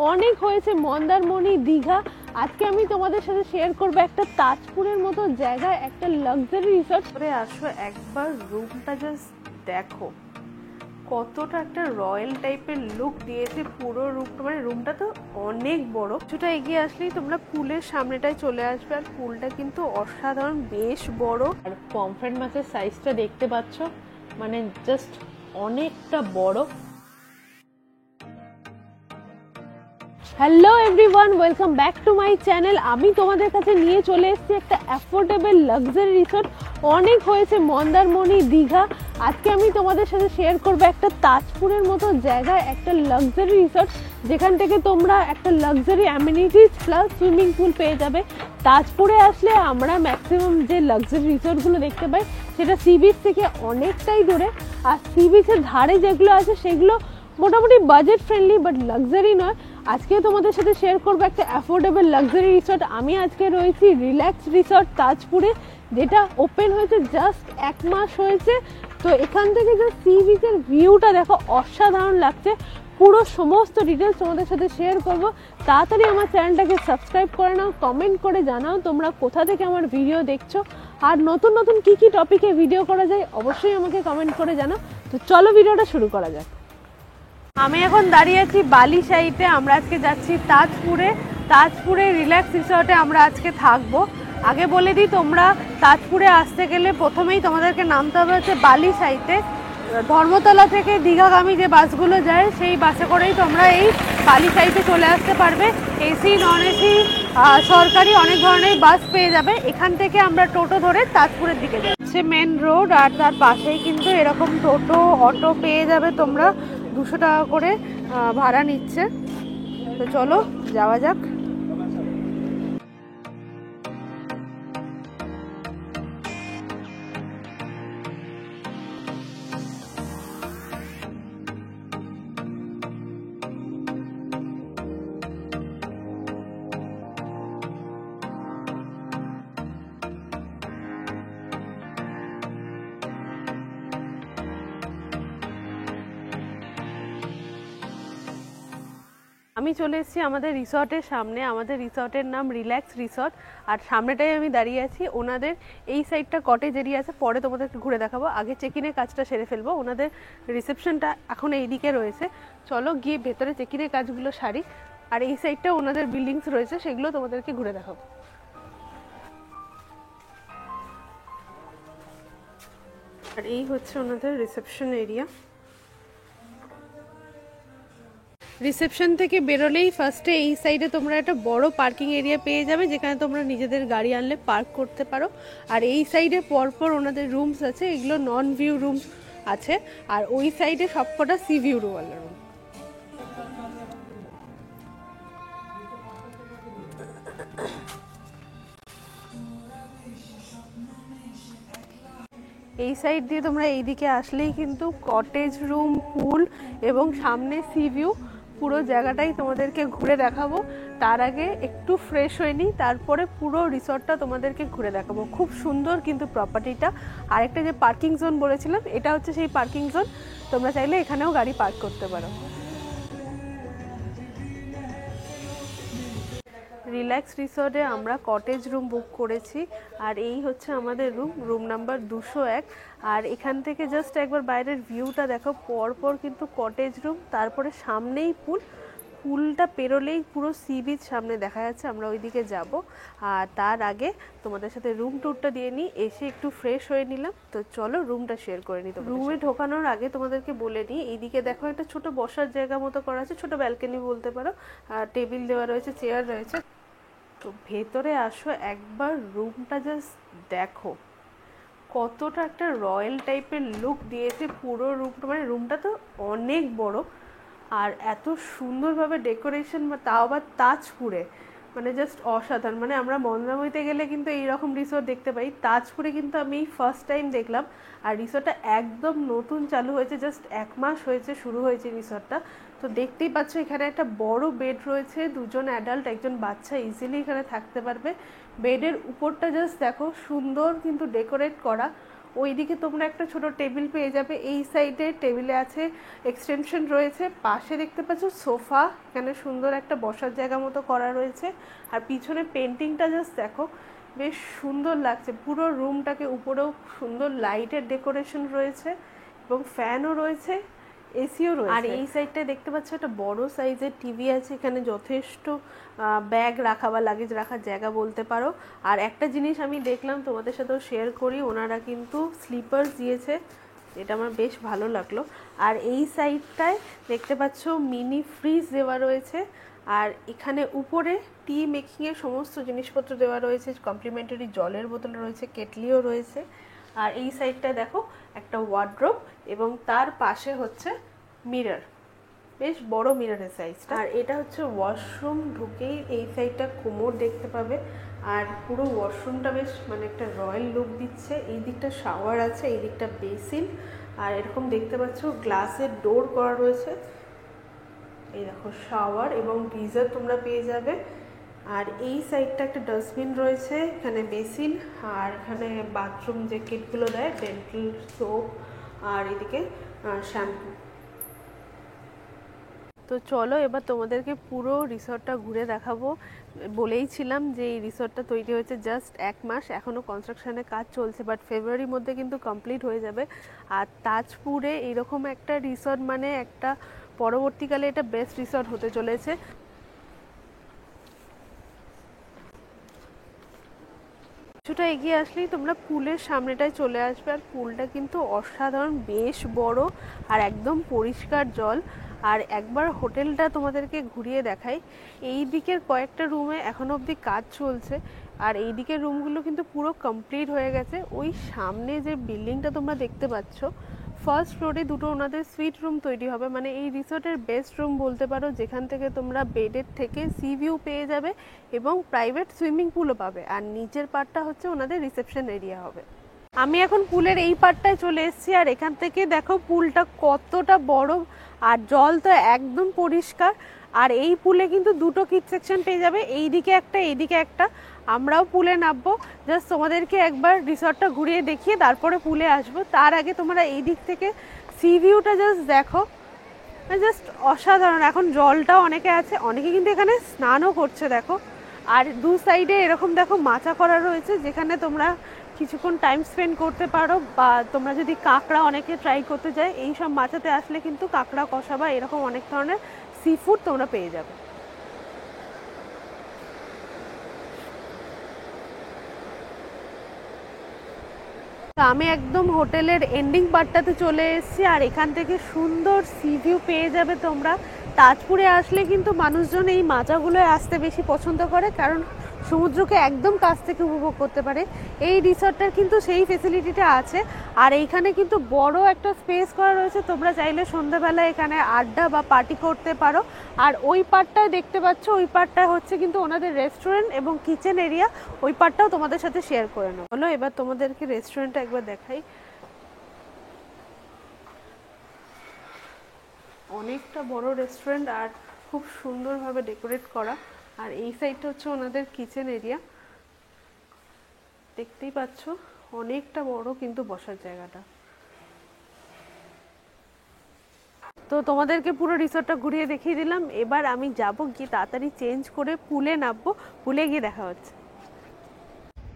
অনেক হয়েছে মন্দারমণি, দীঘা। আজকে আমি তোমাদের সাথে শেয়ার করব একটা তাজপুরের মতো জায়গায় একটা লাক্সারি রিসর্ট করে আসো। একবার রুমটা জাস্ট দেখো, কতটা একটা রয়্যাল টাইপের লুক দিয়েছে পুরো রুমটা। মানে রুমটা তো অনেক বড়। কিছুটা এগিয়ে আসলেই তোমরা পুলের সামনেটায় চলে আসবে, আর পুলটা কিন্তু অসাধারণ বেশ বড়। আর পমফ্রেট মাছের সাইজটা দেখতে পাচ্ছ, মানে জাস্ট অনেকটা বড়। Hello everyone, welcome back to my channel. আমি তোমাদের কাছে নিয়ে চলে এসেছি একটা অ্যাফোর্ডেবল লাক্সারি রিসর্ট। অনেক হয়েছে মন্দারমণি, দীঘা। আজকে আমি তোমাদের সাথে শেয়ার করবো একটা তাজপুরের মতো জায়গায় একটা লাক্সারি রিসর্ট, যেখান থেকে তোমরা একটা luxury amenities plus swimming pool পেয়ে যাবে। তাজপুরে আসলে আমরা ম্যাক্সিমাম যে লাক্সারি রিসর্টগুলো দেখতে পাই সেটা সি বিচ থেকে অনেকটাই দূরে, আর সি বিচের ধারে যেগুলো আছে সেগুলো মোটামুটি বাজেট ফ্রেন্ডলি বাট লাক্সারি নয়। আজকে তোমাদের সাথে শেয়ার করবো একটা অ্যাফোর্ডেবল লাক্সারি রিসর্ট। আমি আজকে রয়েছি রিল্যাক্স রিসর্ট তাজপুরে, যেটা ওপেন হয়েছে জাস্ট 1 মাস হয়েছে। তো এখান থেকে যে সি বিচের ভিউটা দেখো, অসাধারণ লাগছে। পুরো সমস্ত ডিটেলস তোমাদের সাথে শেয়ার করব। তাড়াতাড়ি আমার চ্যানেলটাকে সাবস্ক্রাইব করে নাও, কমেন্ট করে জানাও তোমরা কোথা থেকে আমার ভিডিও দেখছো, আর নতুন নতুন কী কী টপিকে ভিডিও করা যায় অবশ্যই আমাকে কমেন্ট করে জানাও। তো চলো ভিডিওটা শুরু করা যাক। আমি এখন দাঁড়িয়ে আছি বালি সাইডে। আমরা আজকে যাচ্ছি তাজপুরে রিল্যাক্স রিসর্টে আমরা আজকে থাকবো। আগে বলে দিই, তোমরা তাজপুরে আসতে গেলে প্রথমেই তোমাদেরকে নামতে হবে হচ্ছে বালি সাইডে। ধর্মতলা থেকে দীঘাগামী যে বাসগুলো যায় সেই বাসে করেই তোমরা এই বালি সাইডে চলে আসতে পারবে। এসি, নন এসি, সরকারি অনেক ধরনের বাস পেয়ে যাবে। এখান থেকে আমরা টোটো ধরে তাজপুরের দিকে যাচ্ছি। মেন রোড, আর তার পাশেই কিন্তু এরকম টোটো অটো পেয়ে যাবে তোমরা। 200 টাকা করে ভাড়া নিচ্ছে। তো চলো যাওয়া যাক। আমি চলে এসেছি আমাদের রিসর্টের সামনে। আমাদের রিসর্টের নাম রিল্যাক্স রিসর্ট, আর সামনেটাই আমি দাঁড়িয়ে আছি। ওনাদের এই সাইডটা কটেজ এরিয়া আছে, পরে তোমাদেরকে ঘুরে দেখাবো। আগে চেক ইনের কাজটা সেরে ফেলবো। ওনাদের রিসেপশনটা এখন এই দিকে রয়েছে। চলো গিয়ে ভেতরে চেক ইনের কাজগুলো সারি, আর এই সাইডটা ওনাদের বিল্ডিংস রয়েছে, সেগুলো তোমাদেরকে ঘুরে দেখাবো। আর এই হচ্ছে ওনাদের রিসেপশন এরিয়া। রিসেপশন থেকে বেরোলেই ফার্স্টে এই সাইডে তোমরা একটা বড় পার্কিং এরিয়া পেয়ে যাবে, যেখানে তোমরা নিজেদের গাড়ি আনলে পার্ক করতে পারো। আর এই সাইডে পরপর ওনাদের রুমস আছে, এগুলো নন ভিউ রুম আছে। আর ওই সাইডে সবকটা সি ভিউ ওয়ালা রুম। এই সাইড দিয়ে তোমরা এইদিকে আসলেই কিন্তু কটেজ রুম, পুল এবং সামনে সি ভিউ, পুরো জায়গাটাই তোমাদেরকে ঘুরে দেখাবো। তার আগে একটু ফ্রেশ হয়ে নিই, তারপরে পুরো রিসর্টটা তোমাদেরকে ঘুরে দেখাবো। খুব সুন্দর কিন্তু প্রপার্টিটা। আর একটা যে পার্কিং জোন বলেছিলাম, এটা হচ্ছে সেই পার্কিং জোন। তোমরা চাইলে এখানেও গাড়ি পার্ক করতে পারো। রিল্যাক্স রিসর্টে আমরা কটেজ রুম বুক করেছি, আর এই হচ্ছে আমাদের রুম নাম্বার 201। আর এখান থেকে জাস্ট একবার বাইরের ভিউটা দেখো, পরপর কিন্তু কটেজ রুম, তারপরে সামনেই পুলটা পেরোলেই পুরো সি বিচ সামনে দেখা যাচ্ছে। আমরা ওইদিকে যাব, আর তার আগে তোমাদের সাথে রুম ট্যুরটা দিয়ে নিই। এসে একটু ফ্রেশ হয়ে নিলাম। তো চলো রুমটা শেয়ার করে নিই। রুমে ঢোকানোর আগে তোমাদেরকে বলে নিই, এইদিকে দেখো একটা ছোট বসার জায়গা মতো করা আছে, ছোট ব্যালকনি বলতে পারো। আর টেবিল দেওয়া রয়েছে, চেয়ার রয়েছে। তো ভেতরে আসো, একবার রুমটা জাস্ট দেখো, কতটা একটা রয়্যাল টাইপের লুক দিয়েছে পুরো রুমটা। মানে রুমটা তো অনেক বড়, আর এত সুন্দরভাবে ডেকোরেশন, তাও আবার তাজপুরে, মানে জাস্ট অসাধারণ। মানে আমরা মন্দারমণিতে গেলে কিন্তু এইরকম রিসোর্ট দেখতে পাই, তাজপুরে কিন্তু আমি ফার্স্ট টাইম দেখলাম। আর রিসোর্টটা একদম নতুন চালু হয়েছে, জাস্ট 1 মাস হয়েছে শুরু হয়েছে রিসোর্টটা। তো দেখতেই পাচ্ছ এখানে একটা বড় বেড রয়েছে, 2জন অ্যাডাল্ট, 1জন বাচ্চা ইজিলি এখানে থাকতে পারবে। বেডের উপরটা জাস্ট দেখো, সুন্দর কিন্তু ডেকোরেট করা, ওইদিকে তোমরা একটা ছোট টেবিল পেয়ে যাবে, এই সাইডে টেবিলে আছে এক্সটেনশন রয়েছে, পাশে দেখতে পাচ্ছ সোফা, এখানে সুন্দর একটা বসার জায়গা মতো করা রয়েছে। আর পিছনে পেন্টিংটা জাস্ট দেখো, বেশ সুন্দর লাগছে পুরো রুমটাকে। উপরেও সুন্দর লাইটের ডেকোরেশন রয়েছে এবং ফ্যানও রয়েছে, এসিও রয়েছে। আর এই সাইডটায় দেখতে পাচ্ছ একটা বড় সাইজের টিভি আছে, এখানে যথেষ্ট ব্যাগ রাখা বা লাগেজ রাখার জায়গা বলতে পারো। আর একটা জিনিস আমি দেখলাম তোমাদের সাথেও শেয়ার করি, ওনারা কিন্তু স্লিপার্স দিয়েছে, এটা আমার বেশ ভালো লাগলো। আর এই সাইডটায় দেখতে পাচ্ছ মিনি ফ্রিজ দেওয়া রয়েছে, আর এখানে উপরে টি মেকিংয়ের সমস্ত জিনিসপত্র দেওয়া রয়েছে, কমপ্লিমেন্টারি জলের বোতল রয়েছে, কেটলিও রয়েছে। আর এই সাইডটা দেখো একটা ওয়ার্ড্রোব এবং তার পাশে হচ্ছে মিরর, বেশ বড় মিররের সাইজটা। আর এটা হচ্ছে ওয়াশরুম, ঢুকেই এই সাইডটা কোমর দেখতে পাবে, আর পুরো ওয়াশরুমটা বেশ মানে একটা রয়্যাল লুক দিচ্ছে। এই দিকটা শাওয়ার আছে, এই দিকটা বেসিন, আর এরকম দেখতে পাচ্ছ গ্লাসের ডোর করা রয়েছে। এই দেখো শাওয়ার এবং গিজার তোমরা পেয়ে যাবে। আর এই সাইডটা একটা ডাস্টবিন রয়েছে, এখানে বেসিন, আর এখানে বাথরুম যে কিটগুলো দেয়, ডেন্টাল সোপ, আর এদিকে শ্যাম্পু। তো চলো এবার তোমাদেরকে পুরো রিসর্টটা ঘুরে দেখাবো। বলেইছিলাম যে এই রিসর্টটা তৈরি হয়েছে জাস্ট 1 মাস, এখনও কনস্ট্রাকশনের কাজ চলছে, বাট ফেব্রুয়ারির মধ্যে কিন্তু কমপ্লিট হয়ে যাবে। আর তাজপুরে এইরকম একটা রিসর্ট মানে একটা পরবর্তীকালে এটা বেস্ট রিসর্ট হতে চলেছে। কিছুটা এগিয়ে আসলেই তোমরা পুলের সামনেটায় চলে আসবে, আর পুলটা কিন্তু অসাধারণ, বেশ বড় আর একদম পরিষ্কার জল। আর একবার হোটেলটা তোমাদেরকে ঘুরিয়ে দেখাই। এই দিকের কয়েকটা রুমে এখনো অবধি কাজ চলছে, আর এই দিকের রুমগুলো কিন্তু পুরো কমপ্লিট হয়ে গেছে। ওই সামনে যে বিল্ডিংটা তোমরা দেখতে পাচ্ছ, ফার্স্ট ফ্লোরে দুটো ওনাদের সুইট রুম তৈরি হবে, মানে এই রিসোর্টের বেস্ট রুম বলতে পারো, যেখান থেকে তোমরা বেডের থেকে সি ভিউ পেয়ে যাবে এবং প্রাইভেট সুইমিং পুলও পাবে। আর নিচের পার্টটা হচ্ছে ওনাদের রিসেপশন এরিয়া হবে। আমি এখন পুলের এই পার্টটায় চলে এসেছি, আর এখান থেকে দেখো পুলটা কতটা বড়, আর জল তো একদম পরিষ্কার। আর এই পুলে কিন্তু দুটো কিড সেকশন পেয়ে যাবে, এইদিকে একটা এইদিকে একটা। আমরাও পুলে নামবো, জাস্ট তোমাদেরকে একবার রিসর্টটা ঘুরিয়ে দেখিয়ে তারপরে পুলে আসবো। তার আগে তোমরা এই দিক থেকে সি ভিউটা জাস্ট দেখো, জাস্ট অসাধারণ। এখন জলটাও অনেকে আছে, অনেকে কিন্তু এখানে স্নানও করছে দেখো। আর দু সাইডে এরকম দেখো মাচা করা রয়েছে, যেখানে তোমরা কিছুক্ষণ টাইম স্পেন্ড করতে পারো, বা তোমরা যদি কাঁকড়া অনেকে ট্রাই করতে যায়, এই সব মাচাতে আসলে কিন্তু কাঁকড়া কষা বা এরকম অনেক ধরনের সি ফুড তোমরা পেয়ে যাবে। আমি একদম হোটেলের এন্ডিং পার্টটাতে চলে এসেছি, আর এখান থেকে সুন্দর সি ভিউ পেয়ে যাবে তোমরা। তাজপুরে আসলে কিন্তু মানুষজন এই মাচাগুলোয় আসতে বেশি পছন্দ করে, কারণ সমুদ্রকে একদম কাছ থেকে উপভোগ করতে পারে। এই রিসর্টটার কিন্তু সেই ফেসিলিটিটা আছে। আর এইখানে কিন্তু বড় একটা স্পেস করা রয়েছে, তোমরা চাইলে সন্ধ্যাবেলা এখানে আড্ডা বা পার্টি করতে পারো। আর ওই পার্টটায় দেখতে পাচ্ছ, ওই পার্টটা হচ্ছে কিন্তু ওনাদের রেস্টুরেন্ট এবং কিচেন এরিয়া, ওই পার্টটাও তোমাদের সাথে শেয়ার করে নেবো। হলো এবার তোমাদেরকে রেস্টুরেন্টটা একবার দেখাই। অনেকটা বড় রেস্টুরেন্ট আর খুব সুন্দরভাবে ডেকোরেট করা। আর এই সাইডটা হচ্ছে ওনাদের কিচেন এরিয়া, দেখতেই পাচ্ছ অনেকটা বড় কিন্তু বসার জায়গাটা। তো তোমাদেরকে পুরো রিসর্টটা ঘুরিয়ে দেখিয়ে দিলাম। এবার আমি যাব গিয়ে তাড়াতাড়ি চেঞ্জ করে পুলে নামবো, পুলে গিয়ে দেখা হচ্ছে।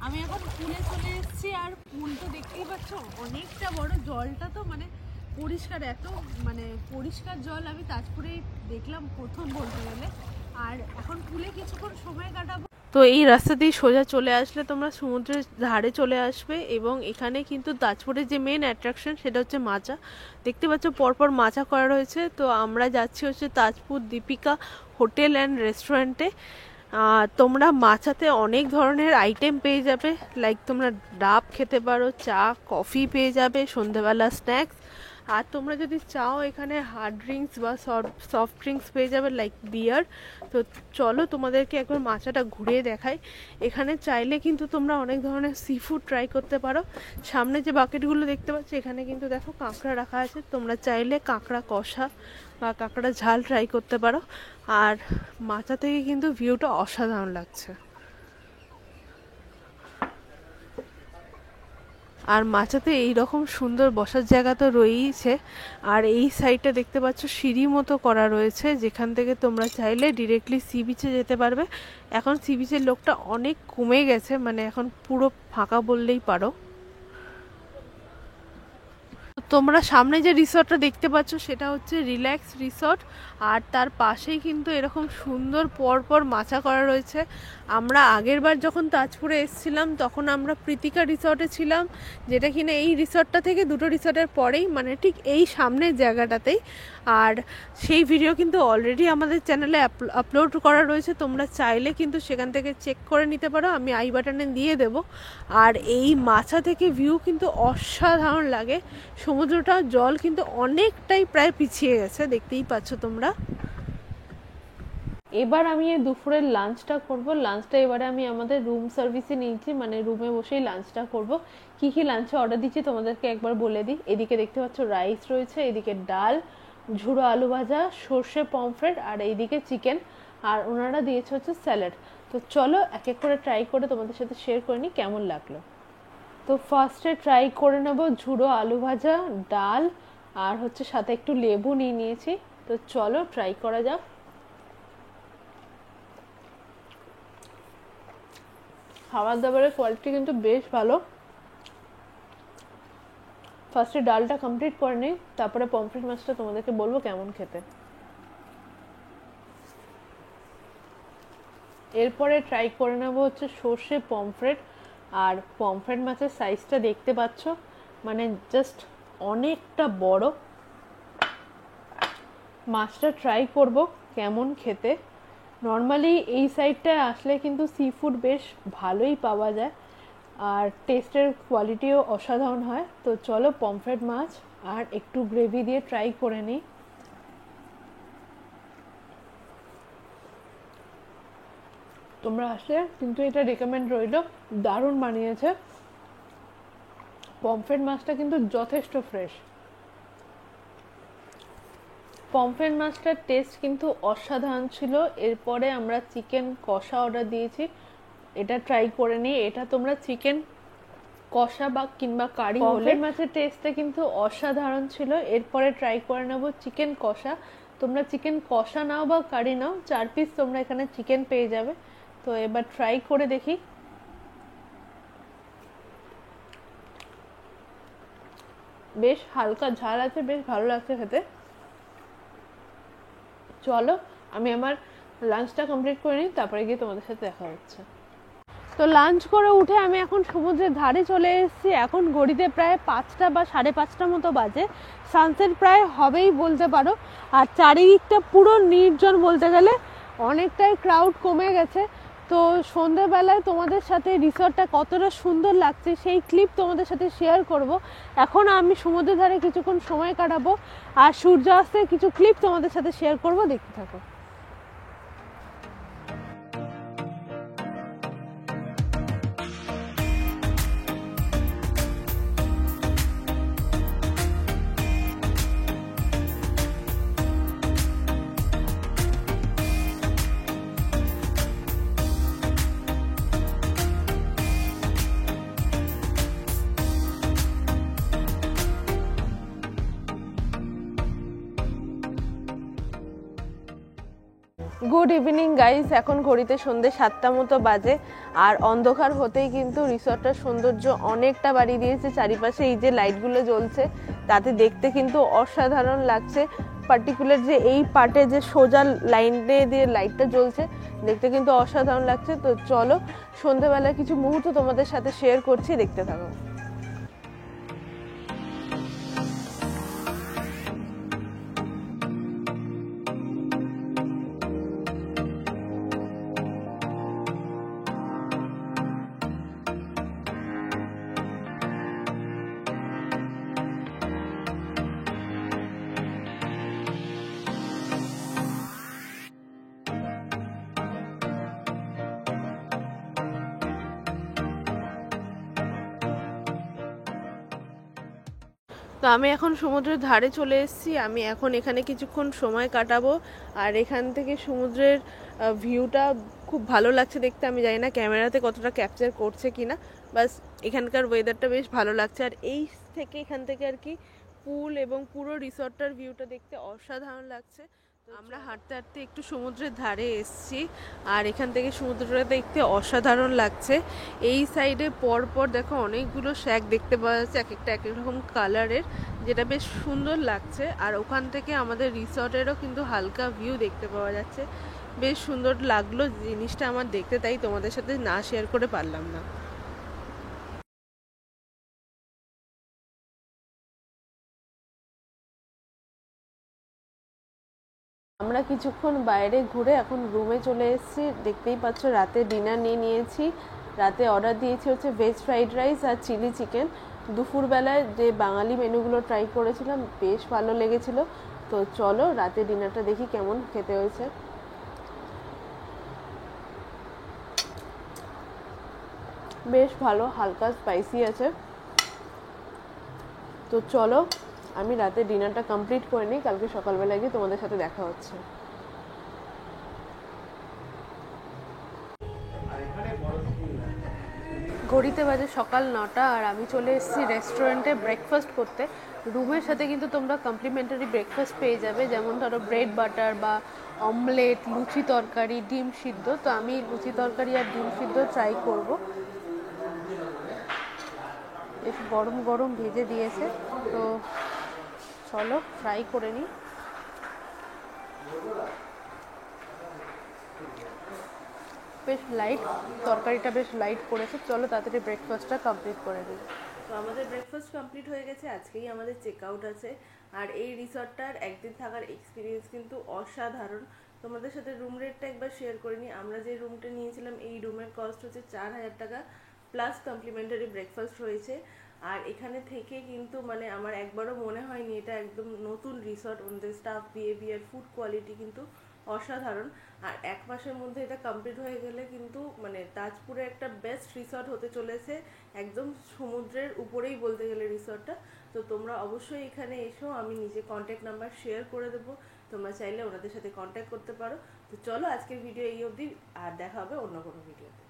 আমি এখন পুলে চলে এসেছি, আর পুল তো দেখতেই পাচ্ছ অনেকটা বড়, জলটা তো মানে পরিষ্কার, এত মানে পরিষ্কার জল আমি তাজপুরে দেখলাম প্রথম বলতে গেলে। আর এখন পুলে কিছুক্ষণ সময় কাটাবো। তো এই রাস্তা দিয়ে সোজা চলে আসলে তোমরা সমুদ্রের ধারে চলে আসবে, এবং এখানে কিন্তু তাজপুরের যে মেন অ্যাট্রাকশন সেটা হচ্ছে মাচা। দেখতে পাচ্ছ পরপর মাচা করা রয়েছে। তো আমরা যাচ্ছি হচ্ছে তাজপুর দীপিকা হোটেল অ্যান্ড রেস্টুরেন্টে। তোমরা মাচাতে অনেক ধরনের আইটেম পেয়ে যাবে, লাইক তোমরা ডাব খেতে পারো, চা কফি পেয়ে যাবে, সন্ধেবেলা স্ন্যাক্স। আর তোমরা যদি চাও এখানে হার্ড ড্রিঙ্কস বা সফট ড্রিঙ্কস পেয়ে যাবে, লাইক বিয়ার। তো চলো তোমাদেরকে একবার মাচাটা ঘুরিয়ে দেখাই। এখানে চাইলে কিন্তু তোমরা অনেক ধরনের সি ফুড ট্রাই করতে পারো। সামনে যে বাকেটগুলো দেখতে পাচ্ছ, এখানে কিন্তু দেখো কাঁকড়া রাখা আছে, তোমরা চাইলে কাঁকড়া কষা বা কাঁকড়া ঝাল ট্রাই করতে পারো। আর মাচা থেকে কিন্তু ভিউটা অসাধারণ লাগছে। আর মাচাতে এইরকম সুন্দর বসার জায়গা তো রয়েইছে, আর এই সাইডটা দেখতে পাচ্ছ সিঁড়ি মতো করা রয়েছে, যেখান থেকে তোমরা চাইলে ডিরেক্টলি সি বিচে যেতে পারবে। এখন সি বিচের লোকটা অনেক কমে গেছে, মানে এখন পুরো ফাঁকা বললেই পারো। তোমরা সামনে যে রিসর্টটা দেখতে পাচ্ছ সেটা হচ্ছে রিল্যাক্স রিসর্ট, আর তার পাশেই কিন্তু এরকম সুন্দর পরপর মাচা করা রয়েছে। আমরা আগের বার যখন তাজপুরে এসেছিলাম তখন আমরা প্রীতিকা রিসর্টে ছিলাম, যেটা কিনা এই রিসর্টটা থেকে দুটো রিসর্টের পরেই, মানে ঠিক এই সামনের জায়গাটাতেই। আর সেই ভিডিও কিন্তু অলরেডি আমাদের চ্যানেলে আপলোড করা রয়েছে, তোমরা চাইলে কিন্তু সেখান থেকে চেক করে নিতে পারো, আমি আই বাটনে দিয়ে দেবো। আর এই মাচা থেকে ভিউ কিন্তু অসাধারণ লাগে। সমুদ্রটা জল কিন্তু অনেকটাই প্রায় পিছিয়ে গেছে, দেখতেই পাচ্ছ তোমরা। এবার আমি এই দুপুরের লাঞ্চটা করব। লাঞ্চটা এবারে আমি আমাদের রুম সার্ভিসে নিয়েছি, মানে রুমে বসেই লাঞ্চটা করব। কি কি লাঞ্চে অর্ডার দিচ্ছি তোমাদেরকে একবার বলে দিই। এদিকে দেখতে পাচ্ছ রাইস রয়েছে, এদিকে ডাল, ঝুড়ো আলু ভাজা, সর্ষে পমফ্রেট, আর এইদিকে চিকেন, আর ওনারা দিয়েছে হচ্ছে স্যালাড। তো চলো এক এক করে ট্রাই করে তোমাদের সাথে শেয়ার করে নিই কেমন লাগলো। তো ফার্স্টে ট্রাই করে নেব ঝুড়ো আলু ভাজা, ডাল, আর হচ্ছে সাথে একটু লেবু নিয়ে নিয়েছি। তো চলো ট্রাই করা যাক। খাবার দাবারের কোয়ালিটি কিন্তু বেশ ভালো। ফার্স্টে ডালটা কমপ্লিট করে নিই, তারপরে পমফ্রেট মাছটা তোমাদেরকে বলবো কেমন খেতে। এরপরে ট্রাই করে নেবো হচ্ছে সর্ষে পমফ্রেট। আর পমফ্রেট মাছের সাইজটা দেখতে পাচ্ছ, মানে জাস্ট অনেকটা বড়। মাছটা ট্রাই করব কেমন খেতে। নর্মালি এই সাইডটায় আসলে কিন্তু সি ফুড বেশ ভালোই পাওয়া যায়, আর টেস্টের কোয়ালিটিও অসাধারণ হয়। তো চলো পমফ্রেট মাছ আর একটু গ্রেভি দিয়ে ট্রাই করে নিই। তোমরা আসলে কিন্তু এটা রেকমেন্ড রইল, দারুণ বানিয়েছে। পমফ্রেট মাছটা কিন্তু যথেষ্ট ফ্রেশ। পমফ্রেট মাছটার টেস্ট কিন্তু অসাধারণ ছিল। এরপরে আমরা চিকেন কষা অর্ডার দিয়েছি, এটা ট্রাই করে নিই। এটা তোমরা চিকেন কষা বা কিংবা কারি হলে, পমফ্রেট মাছের টেস্টটা কিন্তু অসাধারণ ছিল। এরপরে ট্রাই করে নেব চিকেন কষা। তোমরা চিকেন কষা নাও বা কারি নাও, 4 পিস তোমরা এখানে চিকেন পেয়ে যাবে। তো এবার ট্রাই করে দেখি। বেশ হালকা ঝাল আছে, বেশ ভালো লাগছে খেতে। চলো আমি আমার লাঞ্চটা কমপ্লিট করে নিই, তারপরে গিয়ে তোমাদের সাথে দেখা হচ্ছে। তো লাঞ্চ করে উঠে আমি এখন সমুদ্রের ধারে চলে এসেছি। এখন ঘড়িতে প্রায় 5টা বা 5:30 মতো বাজে। সানসেট প্রায় হবেই বলতে পারো, আর চারিদিকটা পুরো নির্জন বলতে গেলে, অনেকটাই ক্রাউড কমে গেছে। তো সন্ধ্যেবেলায় তোমাদের সাথে রিসর্টটা কতটা সুন্দর লাগছে সেই ক্লিপ তোমাদের সাথে শেয়ার করব। এখন আমি সমুদ্রের ধারে কিছুক্ষণ সময় কাটাবো, আর সূর্যাস্তের কিছু ক্লিপ তোমাদের সাথে শেয়ার করব, দেখতে থাকো। গুড ইভিনিং গাইস, এখন ঘড়িতে সন্ধ্যে 7টা মতো বাজে, আর অন্ধকার হতেই কিন্তু রিসর্টটার সৌন্দর্য অনেকটা বাড়িয়ে দিয়েছে। চারিপাশে এই যে লাইটগুলো জ্বলছে তাতে দেখতে কিন্তু অসাধারণ লাগছে। পার্টিকুলার যে এই পার্টে যে সোজা লাইনে দিয়ে লাইটটা জ্বলছে, দেখতে কিন্তু অসাধারণ লাগছে। তো চলো সন্ধ্যেবেলার কিছু মুহূর্ত তোমাদের সাথে শেয়ার করছি, দেখতে থাকো। তো আমি এখন সমুদ্রের ধারে চলে এসেছি। আমি এখন এখানে কিছুক্ষণ সময় কাটাবো। আর এখান থেকে সমুদ্রের ভিউটা খুব ভালো লাগছে দেখতে। আমি জানি না ক্যামেরাতে কতটা ক্যাপচার করছে কিনা, বাস এখানকার ওয়েদারটা বেশ ভালো লাগছে। আর এই থেকে এখান থেকে আর কি পুল এবং পুরো রিসর্টটার ভিউটা দেখতে অসাধারণ লাগছে। তো আমরা হাঁটতে হাঁটতে একটু সমুদ্রের ধারে এসেছি, আর এখান থেকে সমুদ্রটা দেখতে অসাধারণ লাগছে। এই সাইডে পরপর দেখো অনেকগুলো শ্যাক দেখতে পাওয়া যাচ্ছে, এক একটা এক এক রকম কালারের, যেটা বেশ সুন্দর লাগছে। আর ওখান থেকে আমাদের রিসর্টেরও কিন্তু হালকা ভিউ দেখতে পাওয়া যাচ্ছে। বেশ সুন্দর লাগলো জিনিসটা আমার দেখতে, তাই তোমাদের সাথে না শেয়ার করে পারলাম না। আমরা কিছুক্ষণ বাইরে ঘুরে এখন রুমে চলে এসেছি। দেখতেই পাচ্ছ রাতে ডিনার নিয়ে নিয়েছি। রাতে অর্ডার দিয়েছি হচ্ছে ভেজ ফ্রাইড রাইস আর চিলি চিকেন। দুপুরবেলায় যে বাঙালি মেনুগুলো ট্রাই করেছিলাম বেশ ভালো লেগেছিল। তো চলো রাতে ডিনারটা দেখি কেমন খেতে হয়েছে। বেশ ভালো, হালকা স্পাইসি আছে। তো চলো আমি রাতে ডিনারটা কমপ্লিট করে নিই, কালকে সকালবেলা গিয়ে তোমাদের সাথে দেখা হচ্ছে। ঘড়িতে বাজে সকাল 9টা, আর আমি চলে এসেছি রেস্টুরেন্টে ব্রেকফাস্ট করতে। রুমের সাথে কিন্তু তোমরা কমপ্লিমেন্টারি ব্রেকফাস্ট পেয়ে যাবে, যেমন ধরো ব্রেড বাটার বা অমলেট, লুচি তরকারি, ডিম সিদ্ধ। তো আমি লুচি তরকারি আর ডিম সিদ্ধ ট্রাই করব। বেশ গরম গরম ভেজে দিয়েছে, তো চলো ফ্রাই করে নিই। বেশ লাইট, তরকারিটা বেশ লাইট করেছে। চলো তাড়াতাড়ি ব্রেকফাস্টটা কমপ্লিট করে নিই। তো আমাদের ব্রেকফাস্ট কমপ্লিট হয়ে গেছে, আজকেই আমাদের চেক আউট আছে। আর এই রিসর্টটার একদিন থাকার এক্সপিরিয়েন্স কিন্তু অসাধারণ। তোমাদের সাথে রুম রেটটা একবার শেয়ার করে নিই। আমরা যে রুমটা নিয়েছিলাম এই রুমের কস্ট হচ্ছে 4000 টাকা, প্লাস কমপ্লিমেন্টারি ব্রেকফাস্ট রয়েছে। আর এখানে থেকে কিন্তু মানে আমার একবারও মনে হয়নি এটা একদম নতুন রিসর্ট। ওদের স্টাফ বিহেভিয়ার, ফুড কোয়ালিটি কিন্তু অসাধারণ। আর 1 মাসের মধ্যে এটা কমপ্লিট হয়ে গেলে কিন্তু মানে তাজপুরে একটা বেস্ট রিসর্ট হতে চলেছে, একদম সমুদ্রের উপরেই বলতে গেলে রিসর্টটা। তো তোমরা অবশ্যই এখানে এসো, আমি নিজে কন্ট্যাক্ট নাম্বার শেয়ার করে দেবো, তোমরা চাইলে ওনাদের সাথে কন্ট্যাক্ট করতে পারো। তো চলো আজকের ভিডিও এই অবধি, আর দেখা হবে অন্য কোনো ভিডিওতে।